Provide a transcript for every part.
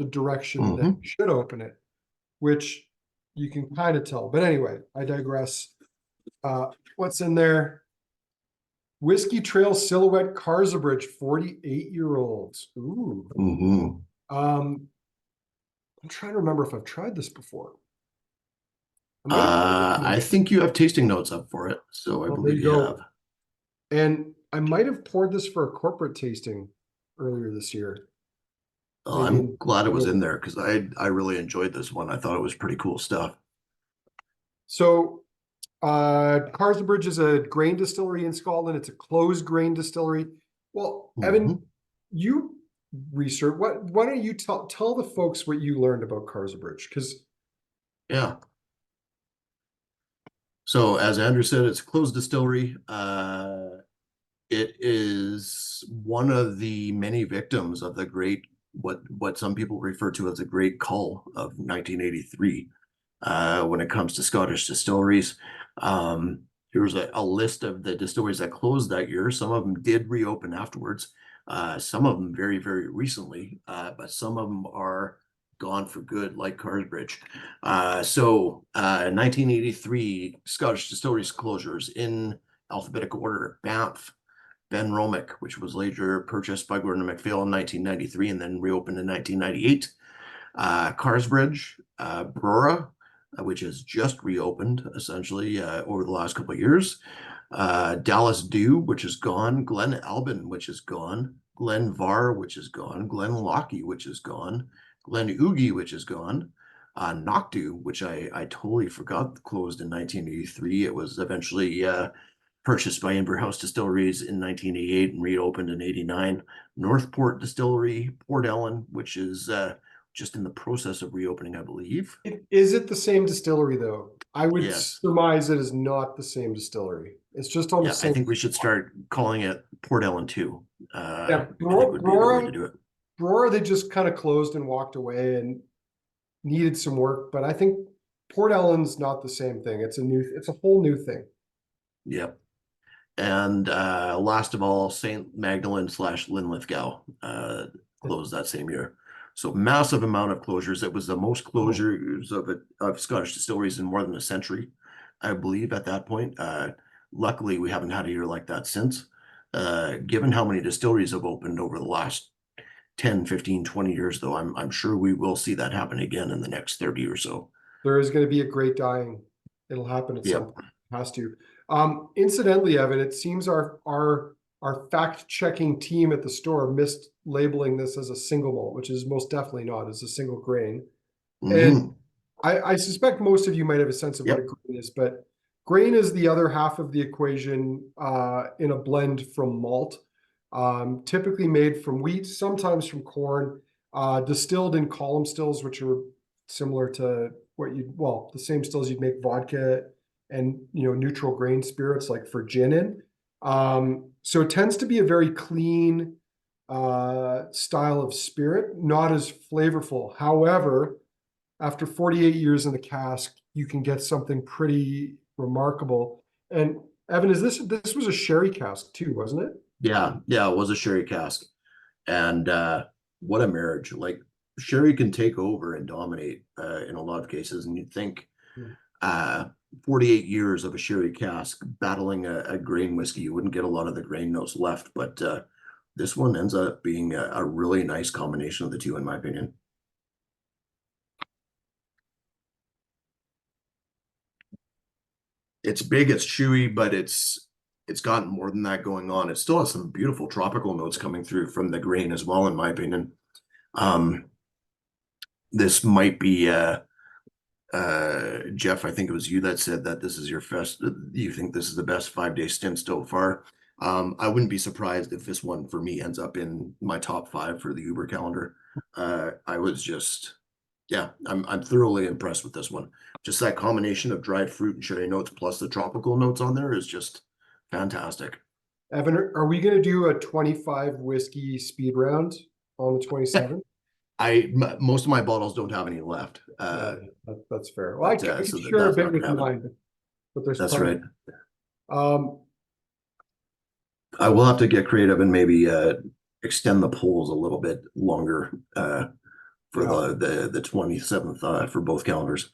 the direction that you should open it, which you can kind of tell. But anyway, I digress. What's in there? Whiskey Trail Silhouette Carsabridge, 48-year-olds. Ooh. I'm trying to remember if I've tried this before. I think you have tasting notes up for it, so I believe you have. And I might have poured this for a corporate tasting earlier this year. Oh, I'm glad it was in there because I really enjoyed this one. I thought it was pretty cool stuff. So Carsabridge is a grain distillery in Scotland. It's a closed grain distillery. Well, Evan, you research why don't you tell the folks what you learned about Carsabridge? Because yeah. So as Andrew said, it's a closed distillery. It is one of the many victims of the great what some people refer to as the Great Cull of 1983. When it comes to Scottish distilleries, here's a list of the distilleries that closed that year. Some of them did reopen afterwards. Some of them very, very recently, but some of them are gone for good, like Carsbridge. 1983 Scottish distilleries closures in alphabetical order: Banff, Ben Romick, which was later purchased by Gordon MacPhail in 1993 and then reopened in 1998. Carsbridge, Brora, which has just reopened essentially over the last couple of years. Dallas Dew, which is gone. Glen Albin, which is gone. Glen Var, which is gone. Glen Lockie, which is gone. Glen Oogie, which is gone. Knockdew, which I totally forgot closed in 1983. It was eventually purchased by Inver House Distilleries in 1988 and reopened in 89. Northport Distillery, Port Ellen, which is just in the process of reopening, I believe. Is it the same distillery though? I would surmise it is not the same distillery. It's just on the same. I think we should start calling it Port Ellen too. Yeah, I think would be a good way to do it. Brora, they just kind of closed and walked away and needed some work, but I think Port Ellen's not the same thing. It's a whole new thing. Yep. And last of all, St. Magdalene / Linlithgow closed that same year. So massive amount of closures. It was the most closures of Scottish distilleries in more than a century, I believe, at that point. Luckily, we haven't had a year like that since. Given how many distilleries have opened over the last 10, 15, 20 years, though, I'm sure we will see that happen again in the next 30 or so. There is going to be a great dying. It'll happen at some point. It has to. Incidentally, Evan, it seems our fact-checking team at the store missed labeling this as a single malt, which is most definitely not. It's a single grain. And I suspect most of you might have a sense of what a grain is, but grain is the other half of the equation in a blend from malt, typically made from wheat, sometimes from corn, distilled in column stills, which are similar to the same stills you'd make vodka and neutral grain spirits like for gin in. So it tends to be a very clean style of spirit, not as flavorful. However, after 48 years in the cask, you can get something pretty remarkable. And Evan, this was a sherry cask too, wasn't it? Yeah, it was a sherry cask. And what a marriage. Like sherry can take over and dominate in a lot of cases. And you'd think 48 years of a sherry cask battling a grain whiskey, you wouldn't get a lot of the grain notes left. But this one ends up being a really nice combination of the two, in my opinion. It's big, it's chewy, but it's got more than that going on. It still has some beautiful tropical notes coming through from the grain as well, in my opinion. This might be Jeff, I think it was you that said that this is your you think this is the best 5-day stint so far. I wouldn't be surprised if this one for me ends up in my top 5 for the Uber calendar. I was just, I'm thoroughly impressed with this one. Just that combination of dried fruit and sherry notes plus the tropical notes on there is just fantastic. Evan, are we going to do a 25 whiskey speed round on the 27th? Most of my bottles don't have any left. That's fair. Well, I can share a bit with mine, but there's that's right. I will have to get creative and maybe extend the polls a little bit longer for the 27th for both calendars.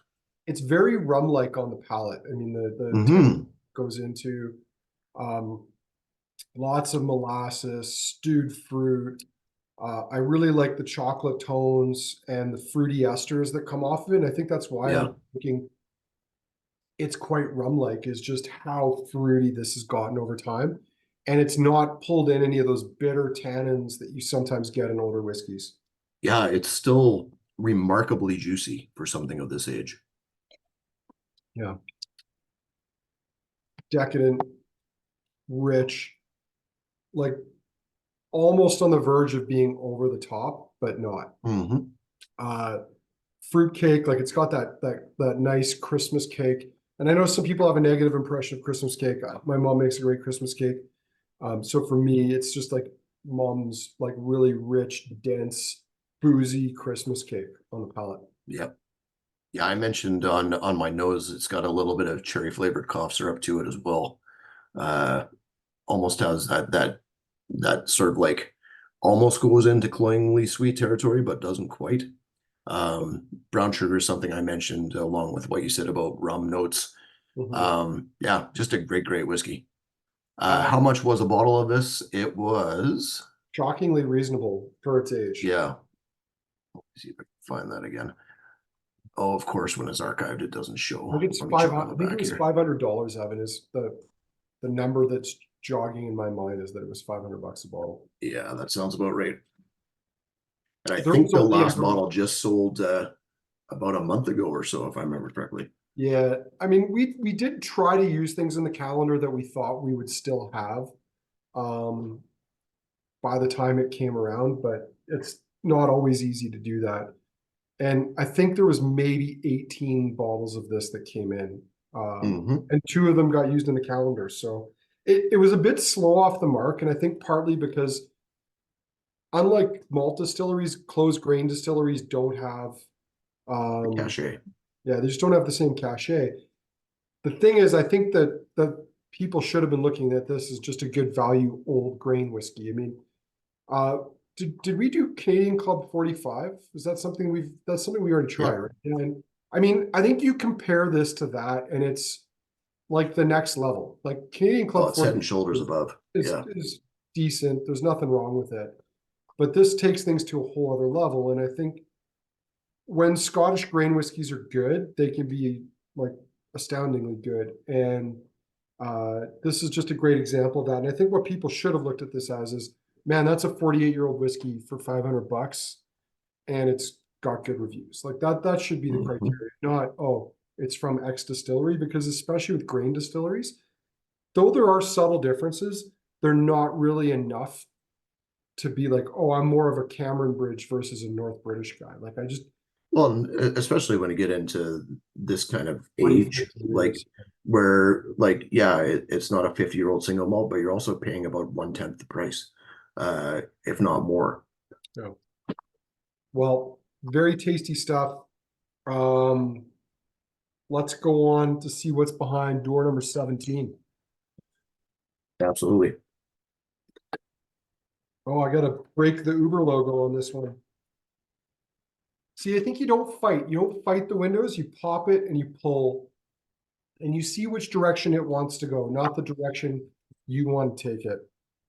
It's very rum-like on the palate. I mean, the Hmm. goes into lots of molasses, stewed fruit. I really like the chocolate tones and the fruity esters that come off of it. And I think that's why Yeah. I'm thinking it's quite rum-like, is just how fruity this has gotten over time. And it's not pulled in any of those bitter tannins that you sometimes get in older whiskeys. Yeah, it's still remarkably juicy for something of this age. Yeah. Decadent, rich, like almost on the verge of being over the top, but not. Hmm. Fruit cake, like it's got that nice Christmas cake. And I know some people have a negative impression of Christmas cake. My mom makes a great Christmas cake. So for me, it's just like mom's like really rich, dense, boozy Christmas cake on the palate. Yep. Yeah, I mentioned on my nose, it's got a little bit of cherry flavored cough syrup to it as well. Uh, Almost has that sort of like almost goes into cloyingly sweet territory, but doesn't quite. Brown sugar is something I mentioned along with what you said about rum notes. Yeah, just a great whiskey. How much was a bottle of this? It was, Shockingly reasonable for its age. yeah. Let me see if I can find that again. Oh, of course, when it's archived, it doesn't show. I think it's Let me check on 500. the I think it back was here. $500, Evan, is the number that's jogging in my mind, is that it was $500 a bottle. Yeah, that sounds about right. And I There think was the only last ever, bottle just sold about a month ago or so, if I remember correctly. yeah. I mean, we did try to use things in the calendar that we thought we would still have um, by the time it came around, but it's not always easy to do that. And I think there was maybe 18 bottles of this that came in, Hmm. and two of them got used in the calendar. So it was a bit slow off the mark, and I think partly because unlike malt distilleries, closed grain distilleries don't have The um, cachet. yeah, they just don't have the same cachet. The thing is, I think that people should have been looking at this as just a good value old grain whiskey. I mean, uh, did we do Canadian Club 45? Is that something that's something we already tried, Yep. right? And I mean, I think you compare this to that, and it's like the next level. Like Canadian Well, Club it's head 45 and shoulders above. Yeah. is decent. There's nothing wrong with it. But this takes things to a whole other level. And I think when Scottish grain whiskeys are good, they can be like astoundingly good. And this is just a great example of that. And I think what people should have looked at this as is, man, that's a 48-year-old whiskey for $500, and it's got good reviews. Like that should be the Hmm. criteria, not, oh, it's from X distillery, because especially with grain distilleries, though there are subtle differences, they're not really enough to be like, oh, I'm more of a Cameron Bridge versus a North British guy. Like I just Well, especially when you get into this kind of 20, age, 50 like years. where, like, yeah, it's not a 50-year-old single malt, but you're also paying about 1/10 the price, if not more. So, well, very tasty stuff. Um, let's go on to see what's behind door number 17. Absolutely. Oh, I gotta break the Uber logo on this one. See, I think you don't fight. You don't fight the windows. You pop it and you pull, and you see which direction it wants to go, not the direction you want to take it.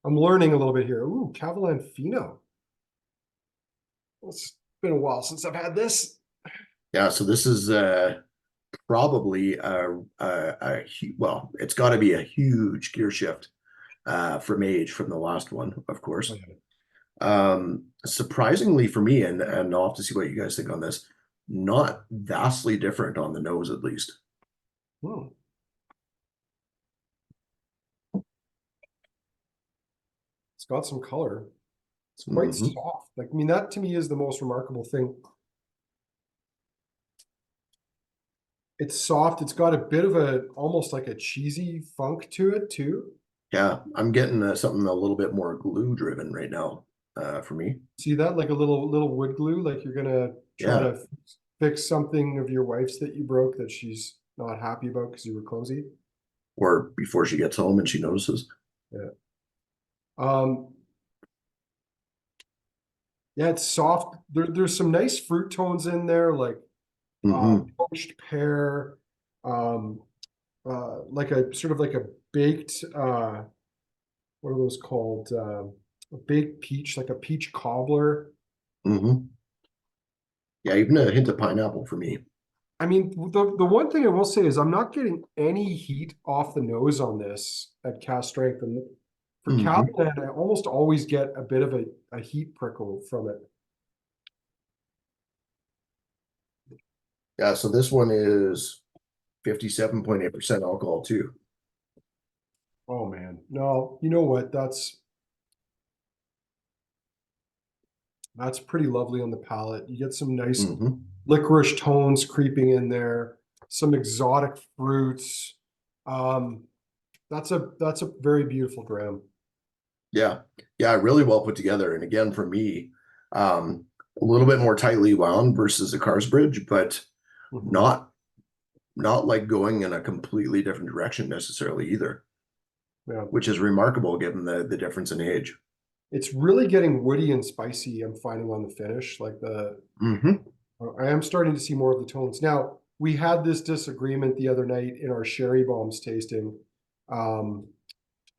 I'm learning a little bit here. Ooh, Cavalan Fino. It's been a while since I've had this. Yeah, so this is probably well, it's got to be a huge gear shift from age from the last one, of course. Surprisingly for me, and I'll have to see what you guys think on this, not vastly different on the nose, at least. Hmm. It's got some color. It's quite Hmm. soft. Like, I mean, that to me is the most remarkable thing. It's soft. It's got a bit of a almost like a cheesy funk to it too. Yeah, I'm getting something a little bit more glue driven right now for me. See that? Like a little wood glue, like you're gonna try Yeah, to fix something of your wife's that you broke that she's not happy about because you were clumsy. or before she gets home and she notices. Yeah. Um, Yeah, it's soft. There's some nice fruit tones in there, like Hmm. poached pear, um, like a sort of like a baked what are those called? A baked peach, like a peach cobbler. Hmm. Yeah, even a hint of pineapple for me. I mean, the one thing I will say is I'm not getting any heat off the nose on this at cast strength, and for Hmm. Cabernet, I almost always get a bit of a heat prickle from it. Yeah, so this one is 57.8% alcohol too. Oh man, no, you know what? That's pretty lovely on the palate. You get some nice Hmm. licorice tones creeping in there, some exotic fruits. Um, that's a very beautiful dram. Yeah. Yeah, really well put together. And again, for me, a little bit more tightly wound versus a Cars Bridge, but Mhm. not not like going in a completely different direction necessarily either, Yeah, which is remarkable given the difference in age. it's really getting woody and spicy. I'm finding on the finish, like Hmm. I am starting to see more of the tones. Now, we had this disagreement the other night in our sherry bombs tasting. Um,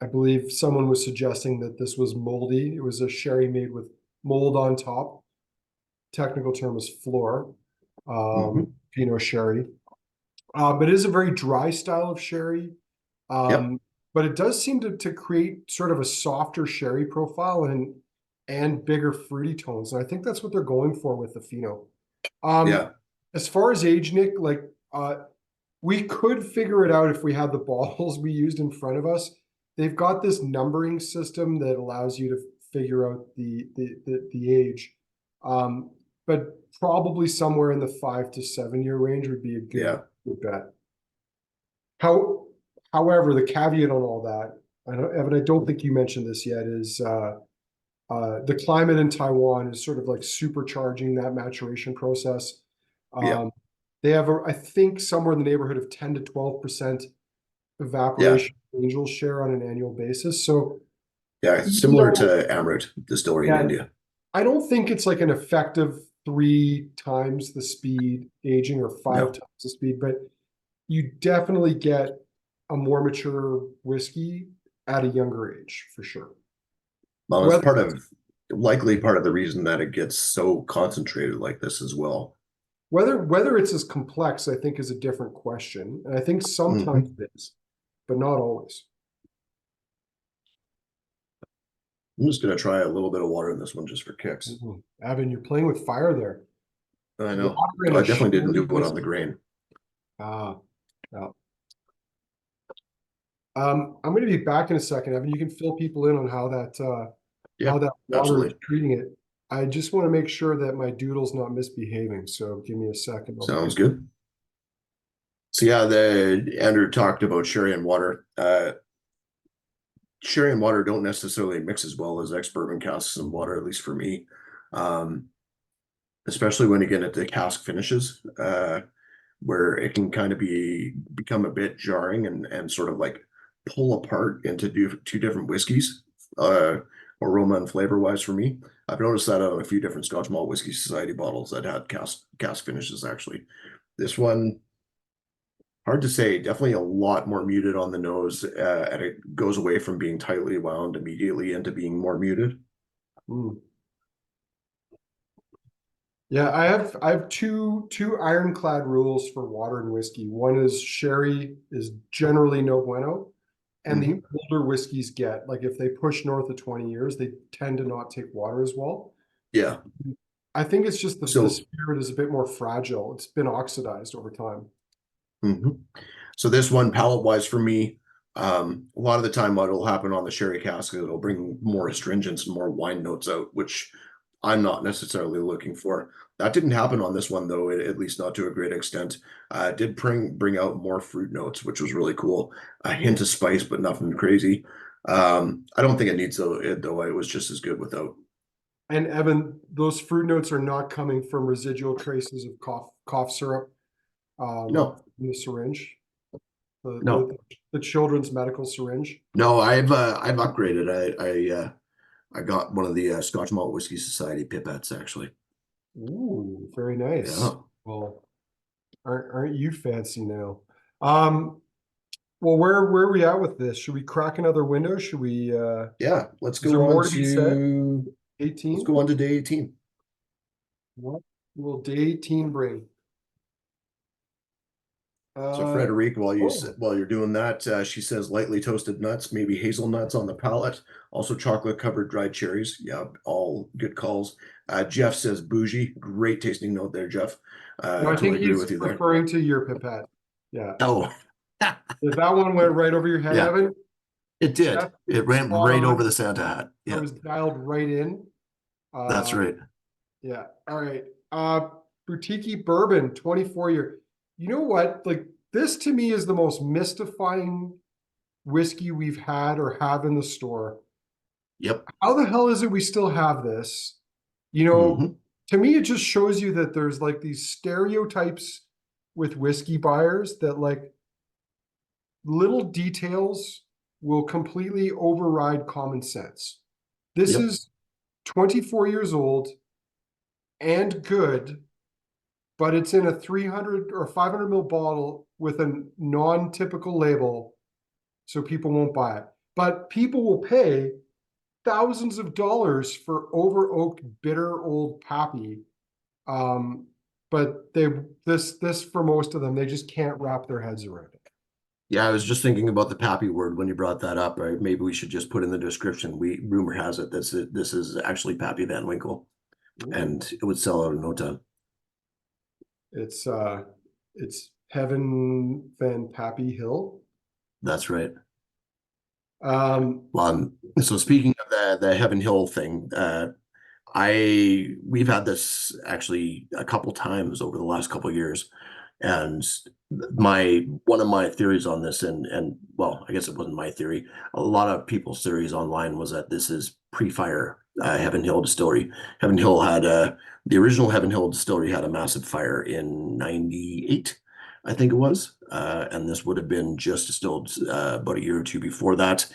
I believe someone was suggesting that this was moldy. It was a sherry made with mold on top. Technical term is floor, Hmm. Pinot sherry. But it is a very dry style of sherry. Yep. Um, but it does seem to create sort of a softer sherry profile and bigger fruity tones. And I think that's what they're going for with the Fino. Um, Yeah. as far as age, Nick, like we could figure it out if we had the bottles we used in front of us. They've got this numbering system that allows you to figure out the age. Um, but probably somewhere in the 5 to 7 year range would be a Yeah. good bet. How, however, the caveat on all that, Evan, I don't think you mentioned this yet, is the climate in Taiwan is sort of like supercharging that maturation process. Yeah. Um, they have, I think, somewhere in the neighborhood of 10 to 12% Yeah. evaporation angel share on an annual basis. So Yeah. even Similar though, to Amrit Distillery in yeah, India. I don't think it's like an effective 3 times the speed aging or five No. times the speed, but you definitely get a more mature whiskey at a younger age for sure. Well, it's Whether part of likely part of the reason that it gets so concentrated like this as well. whether it's as complex, I think, is a different question. And I think sometimes Hmm. it is, but not always. I'm just gonna try a little bit of water in this one just for kicks. Evan, you're playing with fire there. I know. Water in I a definitely didn't sherry do it on the whiskey. grain. Ah, yeah. I'm going to be back in a second, Evan. You can fill people in on Yeah, how that water is absolutely. treating it. I just want to make sure that my doodle's not misbehaving. So give me a second. I'll be Sounds good. So yeah, the Andrew talked about sherry and water. Sherry and water don't necessarily mix as well as ex-bourbon casks and water, at least for me. Um, Especially when you get into cask finishes, where it can kind of become a bit jarring and sort of like pull apart into two different whiskeys, uh, aroma and flavor wise for me. I've noticed that on a few different Scotch Malt Whiskey Society bottles that had cask finishes actually. This one, hard to say, definitely a lot more muted on the nose, and it goes away from being tightly wound immediately into being more muted. Mm. Yeah, I have two ironclad rules for water and whiskey. One is sherry is generally no bueno, and the Hmm. older whiskeys get, like if they push north of 20 years, they tend to not take water as well. Yeah. I think it's just the So, spirit is a bit more fragile. It's been oxidized over time. mhm. So this one palate wise for me, a lot of the time what will happen on the sherry cask is it'll bring more astringents and more wine notes out, which I'm not necessarily looking for. That didn't happen on this one though, at least not to a great extent. It did bring out more fruit notes, which was really cool. A hint Mm. of spice, but nothing crazy. I don't think it needs it though. It was just as good without. And Evan, those fruit notes are not coming from residual traces of cough syrup No, in the syringe, the, no, the the children's medical syringe. no. I've upgraded. I I got one of the Scotch Malt Whiskey Society pipettes actually. Ooh, very nice. Yeah. Well, aren't you fancy now? Um, well, where are we at with this? Should we crack another window? Should we Yeah, let's is there go on more to be said? to 18? day 18. What will day 18 bring? So Frederic, Oh, while you're doing that, she says lightly toasted nuts, maybe hazelnuts on the palate, also chocolate covered dried cherries. Yeah, all good calls. Jeff says bougie, great tasting note there, Jeff. no, I think Totally agree he's with you there. referring to your pipette. Yeah. Oh, If that one went right over your head, yeah, Evan, it did. Jeff, It ran spot right over on. the Santa hat. I Yeah, was dialed right in. that's Uh, right. yeah. All right. Boutique bourbon, 24-year. You know what? Like this to me is the most mystifying whiskey we've had or have in the store. Yep. How the hell is it we still have this? You Hmm. know, to me, it just shows you that there's like these stereotypes with whiskey buyers that like little details will completely override common sense. This Yep. is 24 years old and good, but it's in a 300 or 500 ml bottle with a non-typical label, so people won't buy it. But people will pay thousands of dollars for over oaked bitter old pappy. Um, but this for most of them, they just can't wrap their heads around it. Yeah, I was just thinking about the pappy word when you brought that up. Right? Maybe we should just put in the description. Rumor has it this is actually Pappy Van Winkle, Ooh. and it would sell out in no time. It's Heaven Van Pappy Hill. That's right. Um, So speaking of the Heaven Hill thing, we've had this actually a couple times over the last couple of years, and my one of my theories on this, and well, I guess it wasn't my theory. A lot of people's theories online was that this is pre-fire Heaven Hill Distillery. Heaven Hill had the original Heaven Hill Distillery had a massive fire in '98, I think it was, and this would have been just distilled about a year or two before that,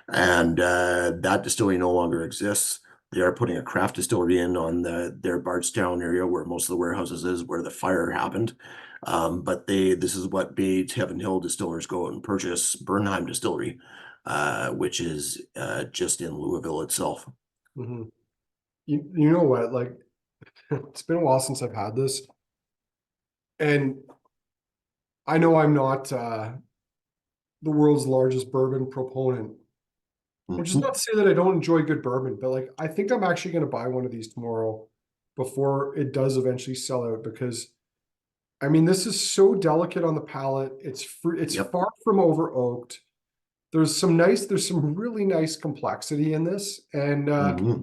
and that distillery no longer exists. They are putting a craft distillery in on their Bardstown area where most of the warehouses is where the fire happened. But this is what made Heaven Hill distillers go out and purchase Bernheim Distillery, which is just in Louisville itself. mhm. You know what? Like, it's been a while since I've had this, and I know I'm not the world's largest bourbon proponent, which is Mhm. not to say that I don't enjoy good bourbon, but like I think I'm actually going to buy one of these tomorrow before it does eventually sell out because I mean this is so delicate on the palate. It's Yep. far from over oaked. There's some really nice complexity in this, and Hmm.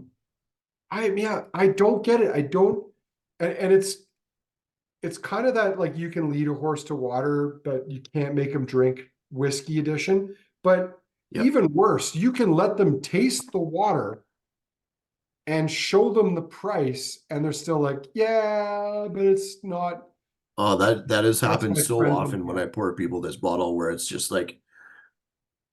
I don't get it. I don't, and it's kind of that like you can lead a horse to water, but you can't make him drink whiskey edition. But Yep. even worse, you can let them taste the water and show them the price, and they're still like, yeah, but it's not. Oh, that has That's happened my so friend. often when I pour people this bottle where it's just like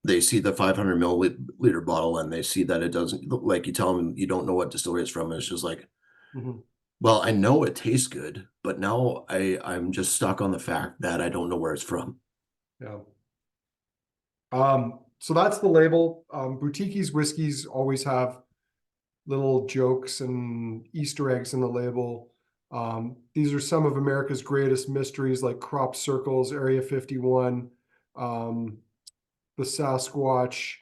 they see the 500 milliliter bottle and they see that it doesn't look like you tell them you don't know what distillery it's from. And it's just like, Mhm. well, I know it tastes good, but now I'm just stuck on the fact that I don't know where it's from. Yeah. So that's the label. Boutique's whiskeys always have little jokes and Easter eggs in the label. These are some of America's greatest mysteries, like crop circles, Area 51, um, the Sasquatch,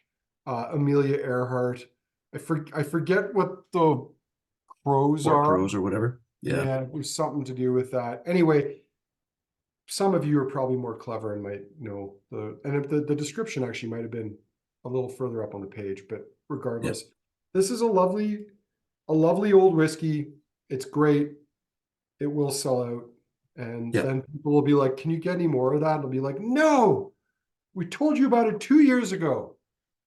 Amelia Earhart. I forget what the crows Or are. crows or whatever. Yeah. Yeah, there's something to do with that. Anyway, some of you are probably more clever and might know the description actually might have been a little further up on the page, but Yeah. regardless, this is a lovely old whiskey. It's great. It will sell out. And Yeah. then people will be like, can you get any more of that? And I'll be like, no, we told you about it 2 years ago.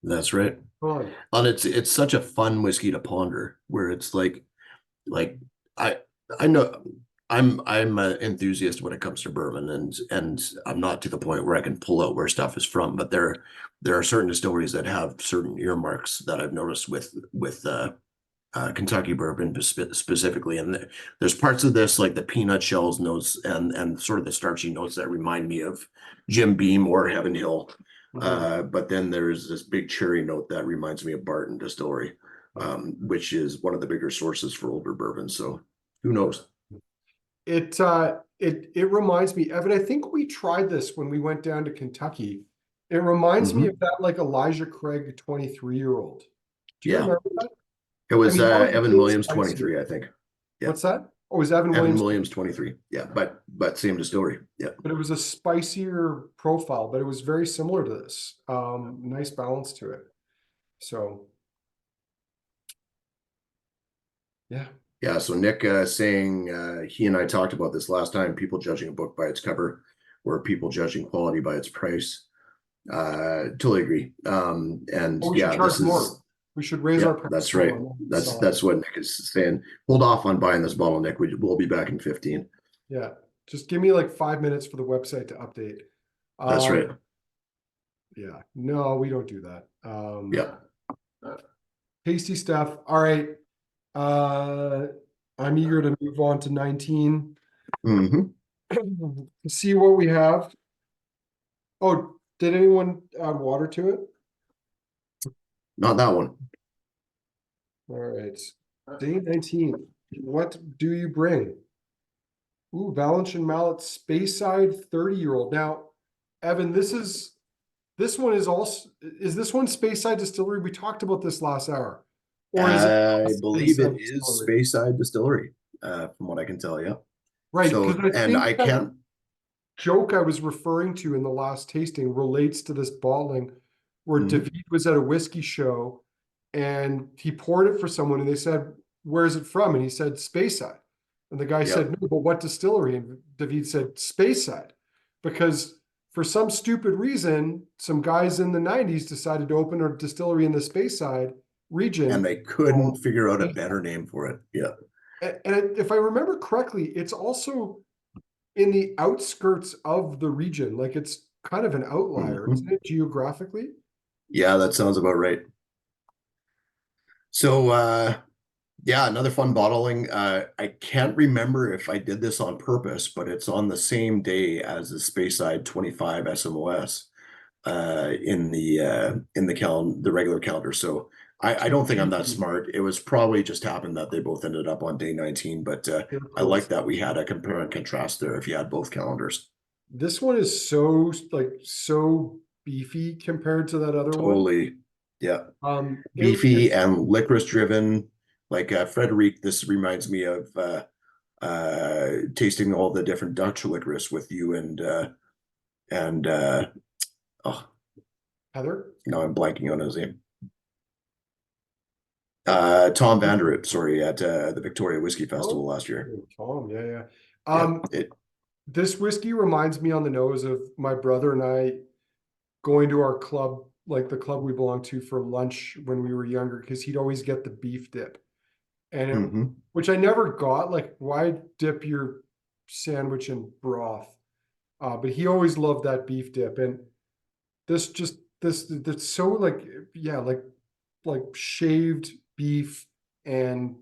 That's right. Come on. And it's such a fun whiskey to ponder where it's like I I know I'm an enthusiast when it comes to bourbon, and I'm not to the point where I can pull out where stuff is from, but there are certain distilleries that have certain earmarks that I've noticed with Kentucky bourbon specifically, and there's parts of this like the peanut shells notes and sort of the starchy notes that remind me of Jim Beam or Heaven Hill. But then there's this big cherry note that reminds me of Barton Distillery, which is one of the bigger sources for older bourbon. So who knows? It reminds me, Evan, I think we tried this when we went down to Kentucky. It reminds me of that like Elijah Craig 23-year-old. Do you Yeah, remember that? it was that was a Evan little Williams spicier. 23, I think. Yeah. What's that? Oh, it was Evan Evan Williams. Williams 23. Yeah, but same distillery. Yeah. But it was a spicier profile, but it was very similar to this. Nice balance to it. So yeah. Yeah, so Nick saying he and I talked about this last time, people judging a book by its cover or people judging quality by its price. Totally agree. And We should charge more. We should raise our price. That's right. That's what Nick is saying. Hold off on buying this bottle, Nick. We'll be back in 15. Yeah. Just give me like 5 minutes for the website to update. That's right. Yeah. No, we don't do that. Yeah. Tasty stuff. All right. I'm eager to move on to 19. See what we have. Oh, did anyone add water to it? Not that one. All right. Day 19. What do you bring? Ooh, Valentin Mallet Speyside 30-year-old. Now, Evan, this one is also, is this one Speyside Distillery? We talked about this last hour. Or is I believe it is Speyside Distillery, from what I can tell you. Right. So, and I can't. Joke I was referring to in the last tasting relates to this bottling where David was at a whiskey show and he poured it for someone and they said, "Where's it from?" And he said, "Speyside." And the guy said, "No, but what distillery?" And David said, "Speyside." Because for some stupid reason, some guys in the 90s decided to open a distillery in the Speyside region. And they couldn't figure out a better name for it. Yeah. And if I remember correctly, it's also in the outskirts of the region. Like it's kind of an outlier, isn't it, geographically? Yeah, that sounds about right. So yeah, another fun bottling. I can't remember if I did this on purpose, but it's on the same day as the Speyside 25 SMOS in the regular calendar. So I don't think I'm that smart. It was probably just happened that they both ended up on day 19, but I like that we had a compare and contrast there if you had both calendars. This one is so beefy compared to that other one. Totally. Yeah. Beefy and licorice driven. Like Frederic, this reminds me of tasting all the different Dutch licorice with you and Heather? No, I'm blanking on his name. Tom Vanderup, sorry, at the Victoria Whiskey Festival last year. Tom, yeah. This whiskey reminds me on the nose of my brother and I going to our club, like the club we belonged to, for lunch when we were younger, because he'd always get the beef dip. And which I never got, like, why dip your sandwich in broth? But he always loved that beef dip. And this that's so like, yeah, like shaved beef and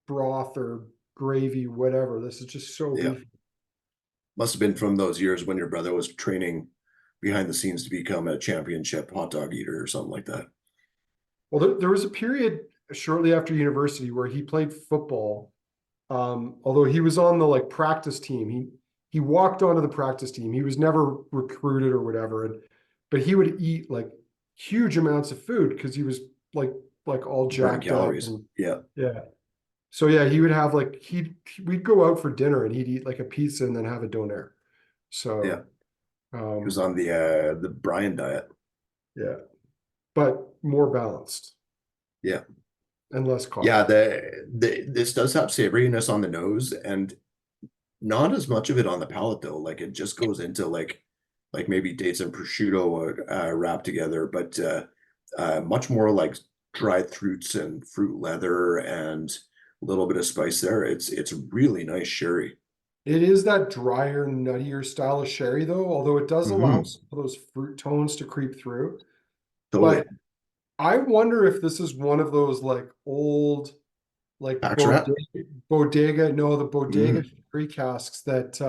broth or gravy, whatever. This is just so beefy. Must have been from those years when your brother was training behind the scenes to become a championship hot dog eater or something like that. Well, there was a period shortly after university where he played football. Although he was on the like practice team, he walked onto the practice team. He was never recruited or whatever, but he would eat like huge amounts of food because he was like all jacked calories. up. And, yeah. So yeah, he would have like we'd go out for dinner and he'd eat like a pizza and then have a doner. So yeah, he was on the Brian diet. Yeah, but more balanced. Yeah, and less coffee. Yeah, this does have savoriness on the nose and not as much of it on the palate though. Like it just goes into like maybe dates and prosciutto wrapped together, but much more like dried fruits and fruit leather and A little bit of spice there. It's really nice sherry. It is that drier, nuttier style of sherry though, although it does allow Hmm. some of those fruit tones to creep through. Totally. But I wonder if this is one of those like old, like Backstrap. the bodega Mm. sherry casks that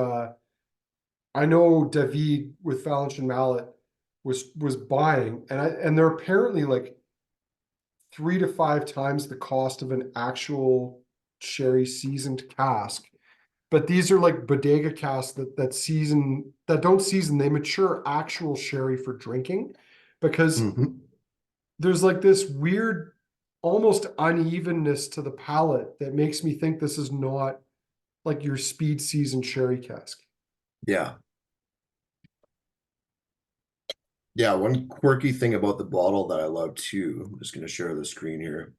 I know David with Fallon and Mallet was buying, and they're apparently like 3 to 5 times the cost of an actual sherry seasoned cask. But these are like bodega casks that don't season, they mature actual sherry for drinking because Hmm. there's like this weird almost unevenness to the palate that makes me think this is not like your speed seasoned sherry cask. Yeah. Yeah, one quirky thing about the bottle that I love too, I'm just going to share the screen here,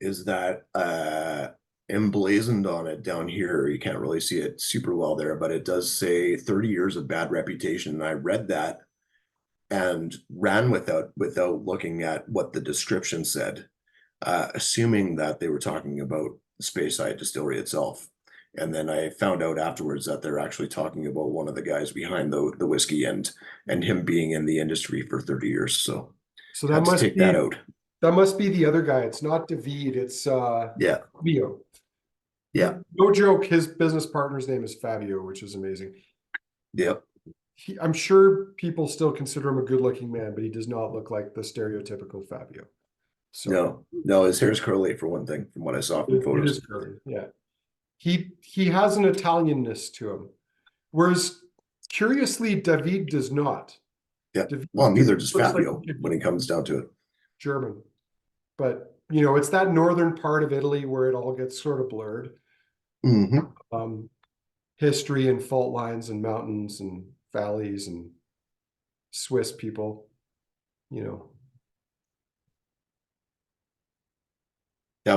is that emblazoned on it down here, you can't really see it super well there, but it does say 30 years of bad reputation. And I read that and ran without looking at what the description said, assuming that they were talking about the Speyside distillery itself. And then I found out afterwards that they're actually talking about one of the guys behind the whiskey and him being in the industry for 30 years. So So had to take that out. that must be the other guy. It's not David, it's Yeah. Fabio. Yeah. No joke, his business partner's name is Fabio, which is amazing. Yep. I'm sure people still consider him a good-looking man, but he does not look like the stereotypical Fabio. So No, his hair's curly for one thing, from what I saw from it is photos. curly, yeah. He has an Italianness to him, whereas curiously, David does not. Yeah. David, Well, neither David does looks like Fabio when it comes down to it. German, but it's that northern part of Italy where it all gets sort of blurred. Hmm. Um, History and fault lines and mountains and valleys and Swiss people, you know. Yeah,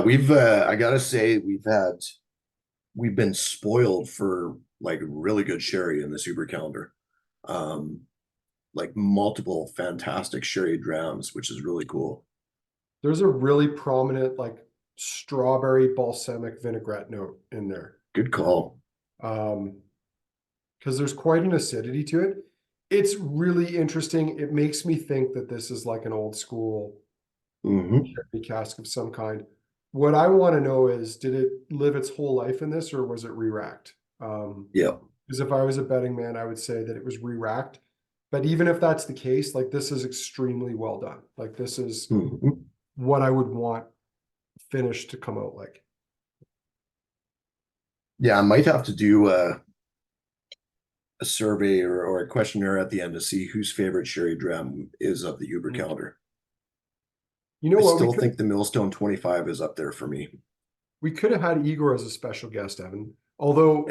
I gotta say, we've been spoiled for like really good sherry in the super calendar. Um, like multiple fantastic sherry drams, which is really cool. There's a really prominent like strawberry balsamic vinaigrette note in there. Good call. Um, because there's quite an acidity to it. It's really interesting. It makes me think that this is like an old school Hmm. sherry cask of some kind. What I want to know is, did it live its whole life in this, or was it re-racked? Yeah. Because if I was a betting man, I would say that it was re-racked. But even if that's the case, like this is extremely well done. Like this is Hmm. what I would want finish to come out like. Yeah, I might have to do a survey or a questionnaire at the end to see whose favorite sherry dram is of the Uber Mm. calendar. You know I what? still think the Millstone 25 is up there for me. We could have had Igor as a special guest, Evan. Although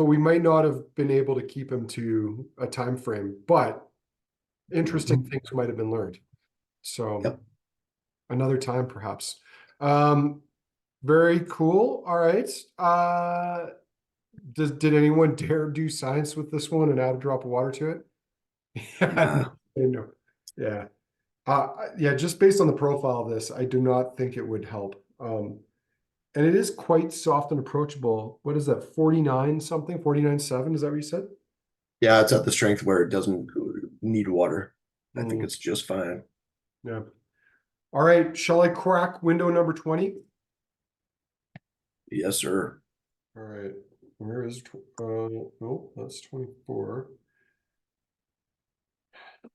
we might not have been able to keep him to a time frame, but interesting Hmm. things might have been learned. So Yep. another time, perhaps. Um, Very cool. All right. Did anyone dare do science with this one and add a drop of water to it? Yeah, Nah. no. Yeah. Yeah, just based on the profile of this, I do not think it would help. And it is quite soft and approachable. What is that? 49 something? 49.7? Is that what you said? Yeah, it's at the strength where it doesn't need water. I think Mm, it's just fine. yeah. All right. Shall I crack window number 20? Yes, sir. All right. Where is, no, that's 24.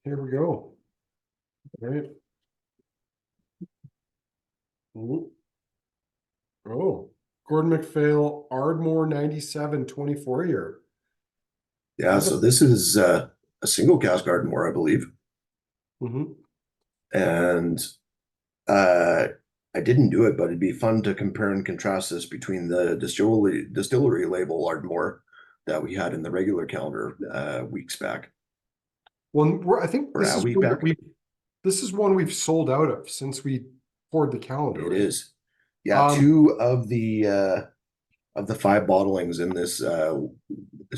Here we go. All right. Ooh. Oh, Gordon MacPhail, Ardmore 97, 24 year. Yeah, I've so this is a single cask Ardmore, I believe. mhm. And uh, I didn't do it, but it'd be fun to compare and contrast this between the distillery label Ardmore that we had in the regular calendar weeks back, Well, I think or this a is week one that back. this is one we've sold out of since we poured the calendar, It right? is. Yeah, Um, two of the five bottlings in this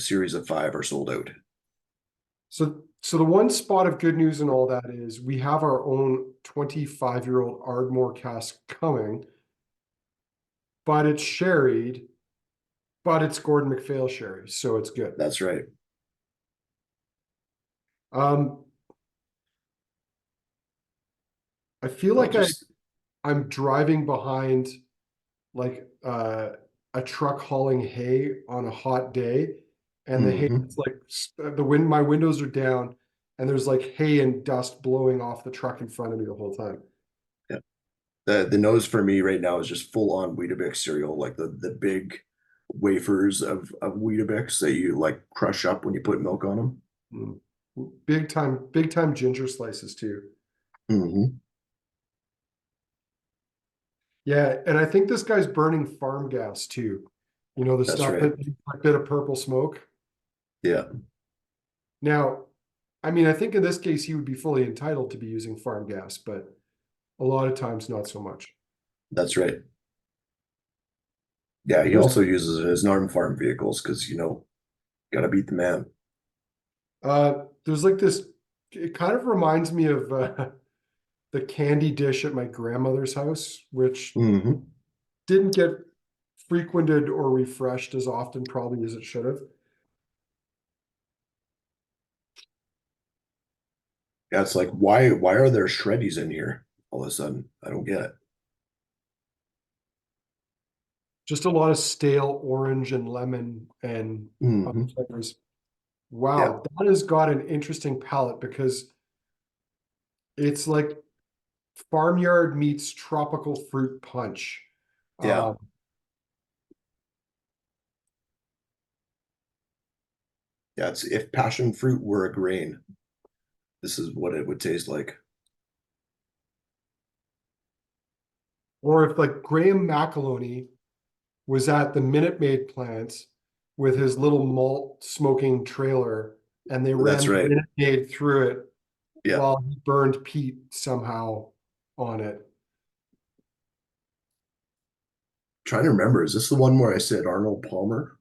series of five are sold out. so So the one spot of good news and all that is we have our own 25-year-old Ardmore cask coming, but it's sherried, but it's Gordon MacPhail sherry, so it's good. That's right. Um, I feel I'll like just I'm driving behind like a truck hauling hay on a hot day, and the hay mhm. is like my windows are down, and there's like hay and dust blowing off the truck in front of me the whole time. Yeah. The nose for me right now is just full on Weetabix cereal, like the big wafers of Weetabix that you like crush up when you put milk on them. Mm. Big time ginger slices too. Hmm. Yeah, and I think this guy's burning farm gas too. You know, the That's stuff right. that a bit of purple smoke. Yeah, Now, I mean, I think in this case he would be fully entitled to be using farm gas, but a lot of times not so much. that's right. Yeah, he There's also uses it as non-farm vehicles because gotta beat the man. there's like this, it kind of reminds me of the candy dish at my grandmother's house, which Hmm. didn't get frequented or refreshed as often probably as it should have. Yeah, it's like why are there shreddies in here all of a sudden? I don't get it. Just a lot of stale orange and lemon and other Hmm. flavors. Yeah, Wow, that has got an interesting palate because it's like farmyard meets tropical fruit punch. yeah, Um, yeah. It's if passion fruit were a grain, this is what it would taste like. or if like Graham McAloney was at the Minute Maid plant with his little malt smoking trailer, and they That's ran the right. Minute Maid through it Yeah. while he burned peat somehow on it. Trying to remember, is this the one where I said Arnold Palmer?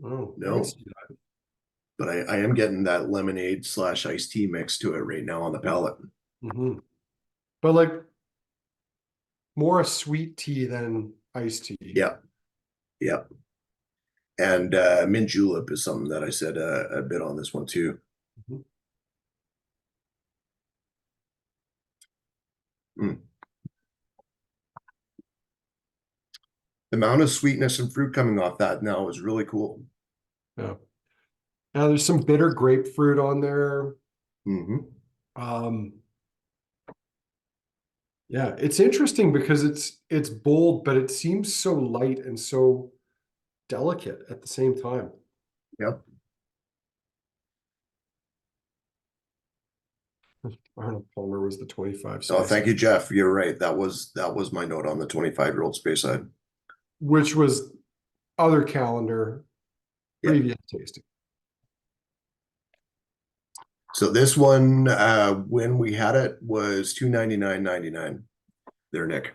Oh, I can No, see that. but I am getting that lemonade slash iced tea mix to it right now on the palate. Hmm. But like more a sweet tea than iced tea. Yeah, yeah. And mint julep is something that I said a bit on this one too. Mhm. Mm. The amount of sweetness and fruit coming off that now is really cool. Yeah. Now there's some bitter grapefruit on there. Hmm. Um, yeah, it's interesting because it's bold, but it seems so light and so delicate at the same time. Yep. Arnold Palmer was the 25 Oh, space, thank you, Jeff. You're right. That was my note on the 25-year-old space side. which was other calendar Yeah. previous tasting. So this one, when we had it, was 299.99. There, Nick.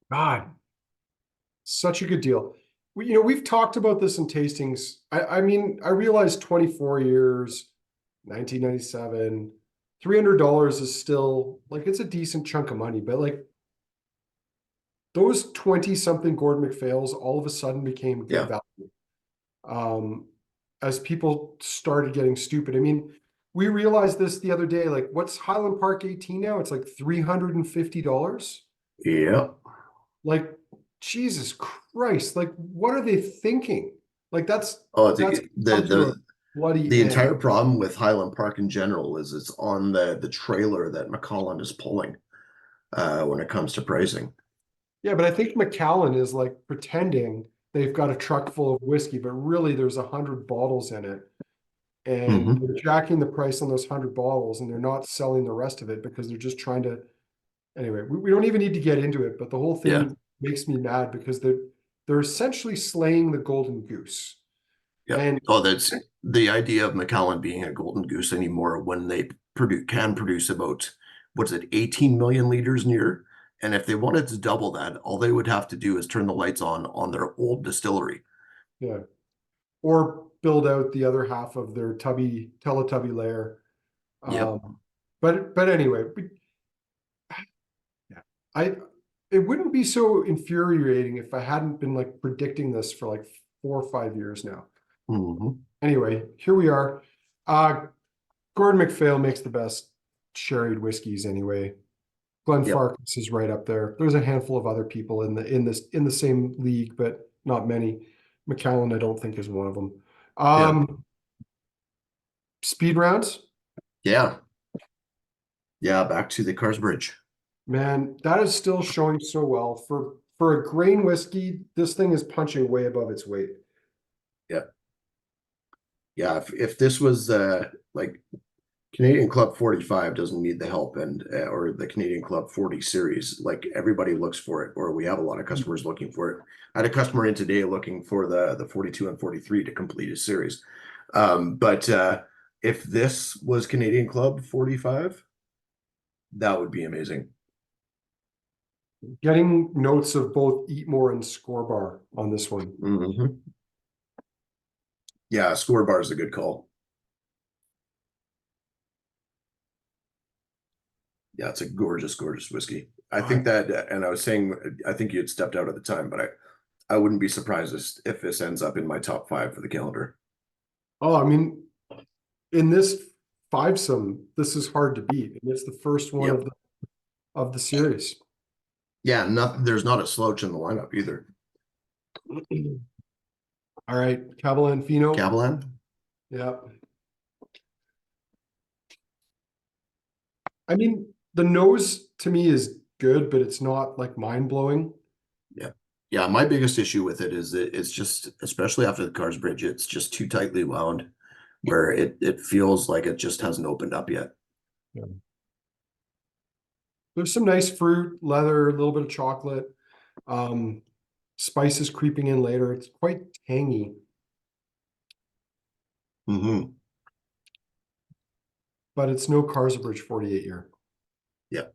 God, such a good deal. You know, we've talked about this in tastings. I mean, I realize 24 years, 1997, $300 is still like it's a decent chunk of money, but like those 20 something Gordon MacPhails all of a sudden became good Yeah. value. Um, as people started getting stupid. I mean, we realized this the other day. Like, what's Highland Park 18 now? It's like $350. Yeah. Like, Jesus Christ! Like, what are they thinking? Like, Oh, that's the come to a the bloody the end. entire problem with Highland Park in general is it's on the trailer that McCollum is pulling when it comes to pricing. Yeah, but I think McAllen is like pretending they've got a truck full of whiskey, but really there's 100 bottles in it, and Hmm. they're jacking the price on those 100 bottles, and they're not selling the rest of it because they're just trying to. Anyway, we don't even need to get into it, but the whole Yeah. thing makes me mad because they're essentially slaying the golden goose. Yeah. And Oh, that's the idea of McAllen being a golden goose anymore when they produce about what's it, 18 million liters a year. And if they wanted to double that, all they would have to do is turn the lights on their old distillery. yeah, or build out the other half of their Teletubby layer. Yep. But anyway, yeah, it wouldn't be so infuriating if I hadn't been like predicting this for like 4 or 5 years now. Anyway, here we are. Gordon MacPhail makes the best sherried whiskeys anyway. Glenfarclas is right up there. There's a handful of other people in the same league, but not many. Macallan, I don't think, is one of them. Speed rounds. Yeah. Yeah, back to the Carsbridge. Man, that is still showing so well. For a grain whiskey, this thing is punching way above its weight. Yeah. Yeah, if this was like Canadian Club 45 doesn't need the help and or the Canadian Club 40 series, like everybody looks for it, or we have a lot of customers looking for it. I had a customer in today looking for the 42 and 43 to complete his series. But if this was Canadian Club 45, that would be amazing. Getting notes of both Eatmore and Score Bar on this one. Yeah, Score Bar is a good call. Yeah, it's a gorgeous, gorgeous whiskey. I think that, and I was saying, I think you had stepped out at the time, but I wouldn't be surprised if this ends up in my top 5 for the calendar. Oh, I mean, in this fivesome, this is hard to beat. And it's the first one of the series. Yeah, there's not a slouch in the lineup either. All right, Cabalan Fino. Cabalan? Yeah. I mean, the nose to me is good, but it's not like mind-blowing. Yeah. Yeah, my biggest issue with it is that it's just, especially after the Carsbridge, it's just too tightly wound where it feels like it just hasn't opened up yet. Yeah. There's some nice fruit, leather, a little bit of chocolate. Spices creeping in later. It's quite tangy. But it's no Carsbridge 48 year. Yeah.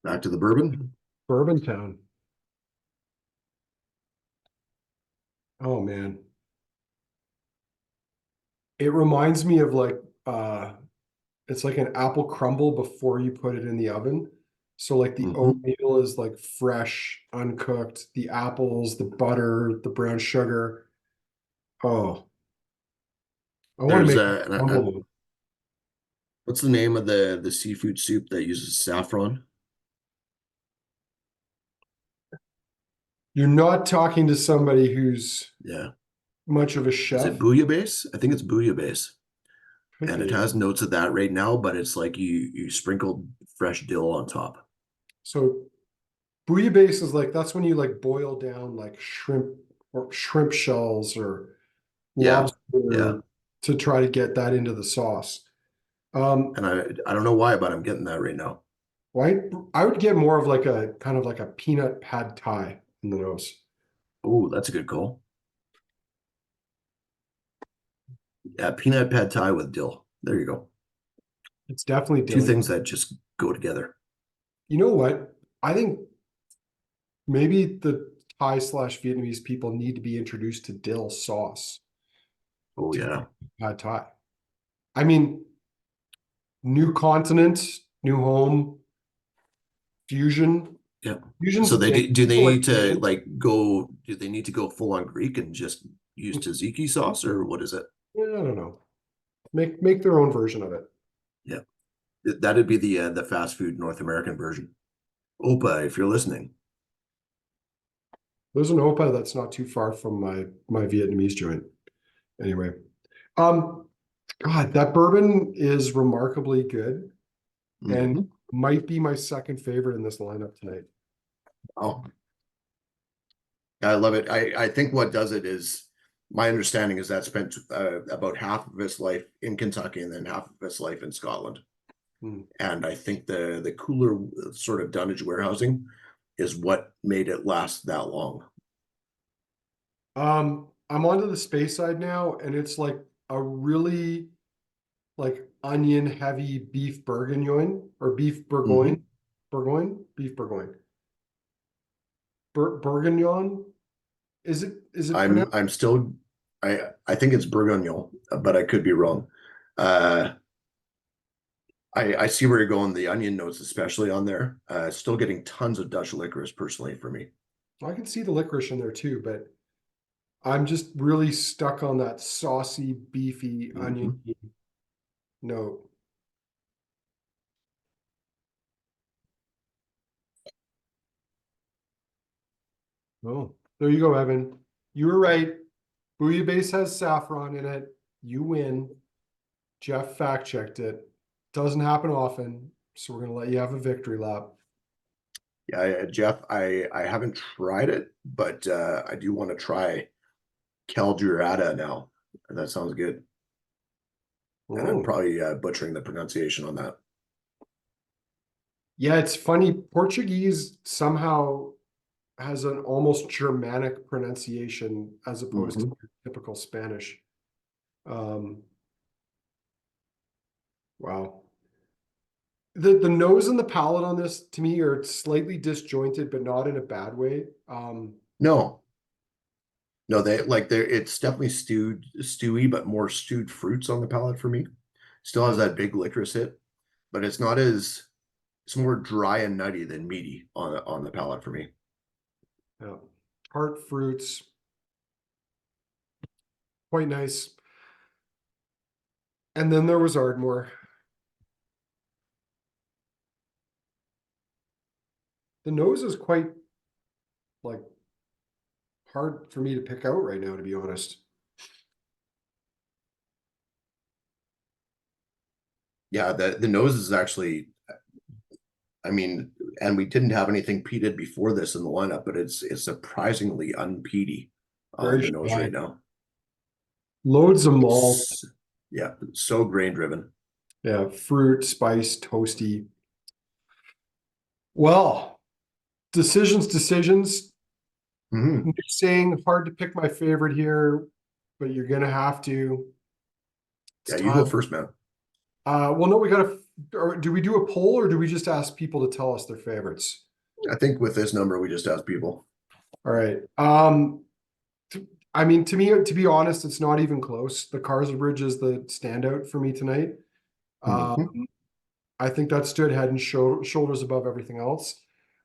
Back to the bourbon. Bourbon Town. Oh man. It reminds me of like it's like an apple crumble before you put it in the oven. So like the oatmeal is like fresh, uncooked, the apples, the butter, the brown sugar. Oh. I want to make a crumble. What's the name of the seafood soup that uses saffron? You're not talking to somebody who's much of a chef. Is it bouillabaisse? I think it's bouillabaisse. And it has notes of that right now, but it's like you sprinkled fresh dill on top. So bouillabaisse is like, that's when you like boil down like shrimp or shrimp shells or lobster to try to get that into the sauce. And I don't know why, but I'm getting that right now. Right? I would get more of like a kind of like a peanut pad thai in the nose. Oh, that's a good call. Yeah, peanut pad thai with dill. There you go. It's definitely two things that just go together. You know what? I think maybe the Thai/Vietnamese people need to be introduced to dill sauce. Oh yeah. Pad thai. I mean, new continent, new home, fusion. Yeah. Fusion's so do they need to like go, do they need to go full on Greek and just use tzatziki sauce, or what is it? I don't know. Make their own version of it. Yeah. That'd be the fast food North American version. Opa, if you're listening. There's an Opa that's not too far from my Vietnamese joint. Anyway, God, that bourbon is remarkably good, and might be my second favorite in this lineup tonight. Oh, I love it. I think what does it is, my understanding is that spent about half of his life in Kentucky and then half of his life in Scotland. And I think the cooler sort of dunnage warehousing is what made it last that long. I'm onto the space side now, and it's like a really like onion heavy beef bourguignon or beef bourgogne, beef bourgogne. Bourguignon Is it pronounced? I'm still I think it's Bourguignon, but I could be wrong. Uh, I see where you're going. The onion notes, especially on there. Still getting tons of Dutch licorice personally for me. I can see the licorice in there too, but I'm just really stuck on that saucy, beefy onion Mhm. note. Oh, there you go, Evan. You were right. Bouillabaisse has saffron in it. You win. Jeff fact checked it. Doesn't happen often, so we're gonna let you have a victory lap. Yeah, Jeff, I haven't tried it, but I do want to try Caldurata now. That sounds good. And I'm Oh, probably butchering the pronunciation on that. yeah, it's funny. Portuguese somehow has an almost Germanic pronunciation as opposed to Mhm. typical Spanish. Um, wow. The nose and the palate on this to me are slightly disjointed, but not in a bad way. No, no, it's definitely stewy, but more stewed fruits on the palate for me. Still has Yeah, that big licorice hit, but it's more dry and nutty than meaty on the palate for me. yeah. Tart fruits, quite nice. And then there was Ardmore. The nose is quite like hard for me to pick out right now, to be honest. Yeah, the nose is actually, I mean, and we didn't have anything peated before this in the lineup, but it's surprisingly unpeaty on Very the nose shy. right now. Loads of malt. S- Yeah, so grain driven. Yeah, fruit, spice, toasty. Well, decisions. Hmm. You're saying hard to pick my favorite here, but you're gonna have to. It's Yeah, you go time. first, man. Well, no, we gotta. Or do we do a poll or do we just ask people to tell us their favorites? I think with this number, we just ask people. All right. I mean, to be honest, it's not even close. The Carsbridge is the standout for me tonight. Um, Hmm. I think that stood head and shoulders above everything else.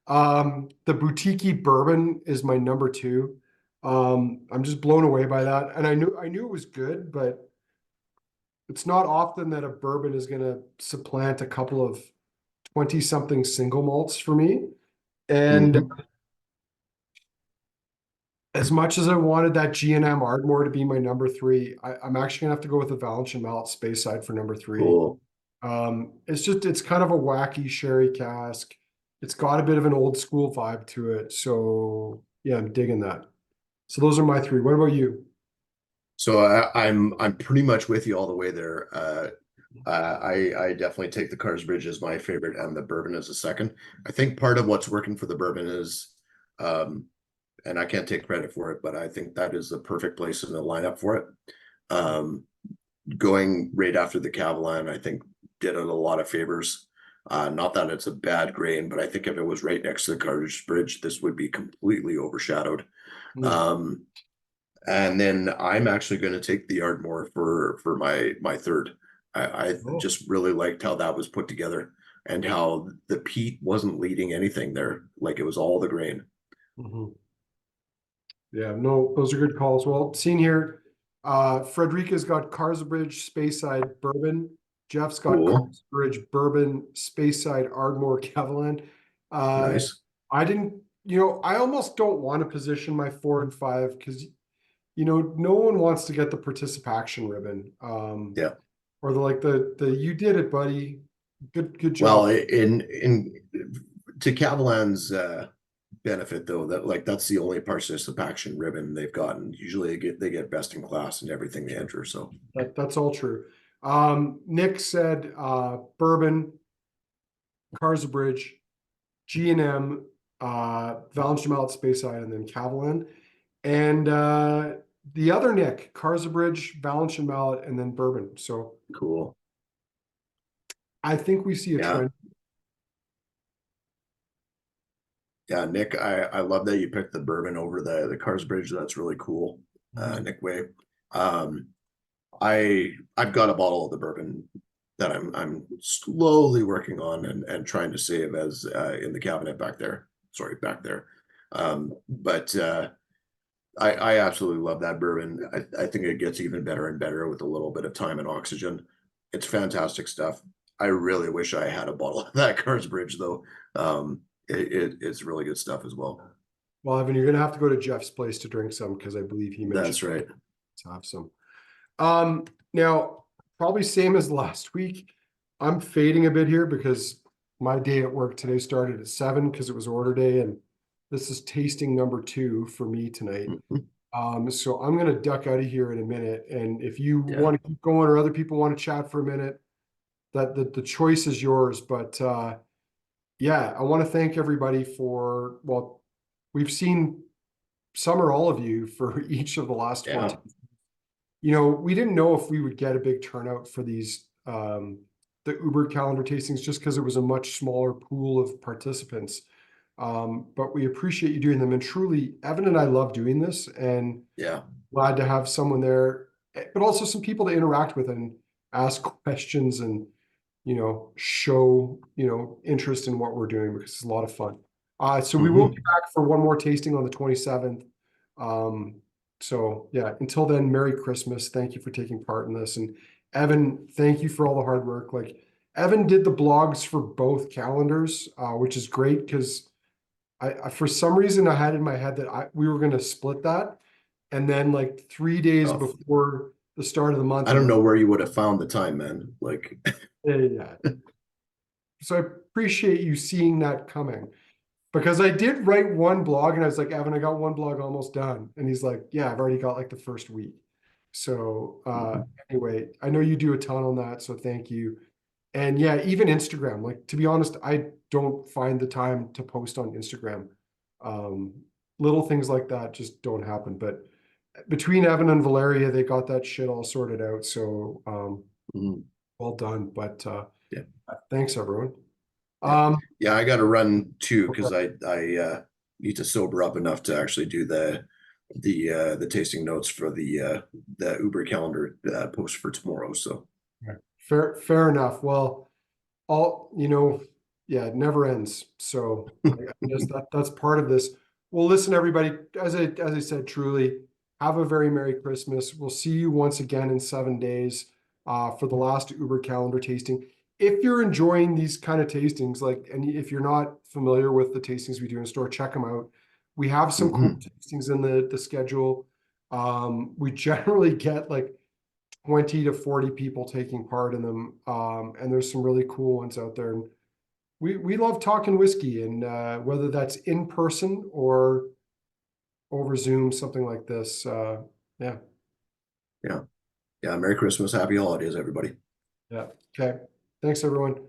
The boutique bourbon is my number two. I'm just blown away by that, and I knew it was good, but it's not often that a bourbon is going to supplant a couple of 20 something single malts for me. And Hmm. as much as I wanted that G&M Ardmore to be my number three, I'm actually gonna have to go with the Valencian Malt Space Side for number three. Cool. It's kind of a wacky sherry cask. It's got a bit of an old school vibe to it. So yeah, I'm digging that. So those are my three. What about you? So I'm pretty much with you all the way there. I definitely take the Carsbridge as my favorite and the bourbon as a second. I think part of what's working for the bourbon is, um, and I can't take credit for it, but I think that is the perfect place in the lineup for it. Um, Going right after the Cavalan, I think did it a lot of favors. Not that it's a bad grain, but I think if it was right next to the Carsbridge, this would be completely overshadowed. Hmm. Um, and then I'm actually going to take the Ardmore for my third. I Oh. just really liked how that was put together and how the peat wasn't leading anything there. Like it was all the grain. Mhm. Yeah, no, those are good calls. Well, seen here, Frederica's got Carsbridge Speyside Bourbon. Jeff's got Cool. Carsbridge Bourbon Speyside Ardmore Kevlin. Uh, Nice. I didn't, I almost don't want to position my 4 and 5 because no one wants to get the participation ribbon. Yeah. Or the you did it, buddy. Good Well, job. in to Cavalan's benefit though, that's the only participation ribbon they've gotten. Usually they get best in class in everything they enter. So That's all true. Nick said bourbon, Carsbridge, G&M, Valencia Malt Speyside, and then Cavalan. And the other Nick, Carsbridge, Valencia Mallet, and then bourbon. So cool. I think we see a Yeah. trend. Yeah, Nick, I love that you picked the bourbon over the Cars Bridge. That's really cool. Nick Way. Um, I've got a bottle of the bourbon that I'm slowly working on and trying to save as in the cabinet back there. Sorry, back there. But I absolutely love that bourbon. I think it gets even better and better with a little bit of time and oxygen. It's fantastic stuff. I really wish I had a bottle of that Cars Bridge though. It's really good stuff as well. Well, Evan, you're gonna have to go to Jeff's place to drink some because I believe he mentioned That's right. to have some. Now probably same as last week. I'm fading a bit here because my day at work today started at 7 because it was order day, and this is tasting number 2 for me tonight. Mhm. So I'm gonna duck out of here in a minute, and if you Yeah. want to keep going or other people want to chat for a minute, that the choice is yours. But yeah, I want to thank everybody for, well, we've seen some or all of you for each of the last 4 Yeah. we didn't know if we would get a big turnout for these the Uber calendar tastings just because it was a much smaller pool of participants. But we appreciate you doing them. And truly, Evan and I love doing this, and Yeah. glad to have someone there, but also some people to interact with and ask questions and show interest in what we're doing because it's a lot of fun. So we will be Mhm. back for one more tasting on the 27th. Um, so yeah, until then, Merry Christmas. Thank you for taking part in this. And Evan, thank you for all the hard work. Like Evan did the blogs for both calendars, which is great because I for some reason I had in my head that we were going to split that. And then like 3 days Oh, before the start of the month, I I'm don't like, know where you would have found the time, man. Like, yeah, yeah, yeah. So I appreciate you seeing that coming because I did write one blog and I was like, Evan, I got one blog almost done. And he's like, yeah, I've already got like the first week. So anyway, I know you do a ton on that. So thank you. And yeah, even Instagram, like to be honest, I don't find the time to post on Instagram. Um, Little things like that just don't happen. But between Evan and Valeria, they got that shit all sorted out. So mhm. well done. But Yeah. thanks everyone. Yeah. Um, Yeah, I got to run too okay. because I need to sober up enough to actually do the tasting notes for the Uber calendar post for tomorrow. So Fair enough. Well, yeah, it never ends. So I guess that's part of this. Well, listen, everybody, as I said, truly, have a very Merry Christmas. We'll see you once again in 7 days for the last Uber calendar tasting. If you're enjoying these kind of tastings, like, and if you're not familiar with the tastings we do in store, check them out. We have some cool mhm. tastings in the schedule. We generally get like 20 to 40 people taking part in them. And there's some really cool ones out there. And we love talking whiskey, and whether that's in person or over Zoom, something like this. Yeah. Yeah. Yeah. Merry Christmas, Happy Holidays, everybody. Yeah. Okay. Thanks, everyone.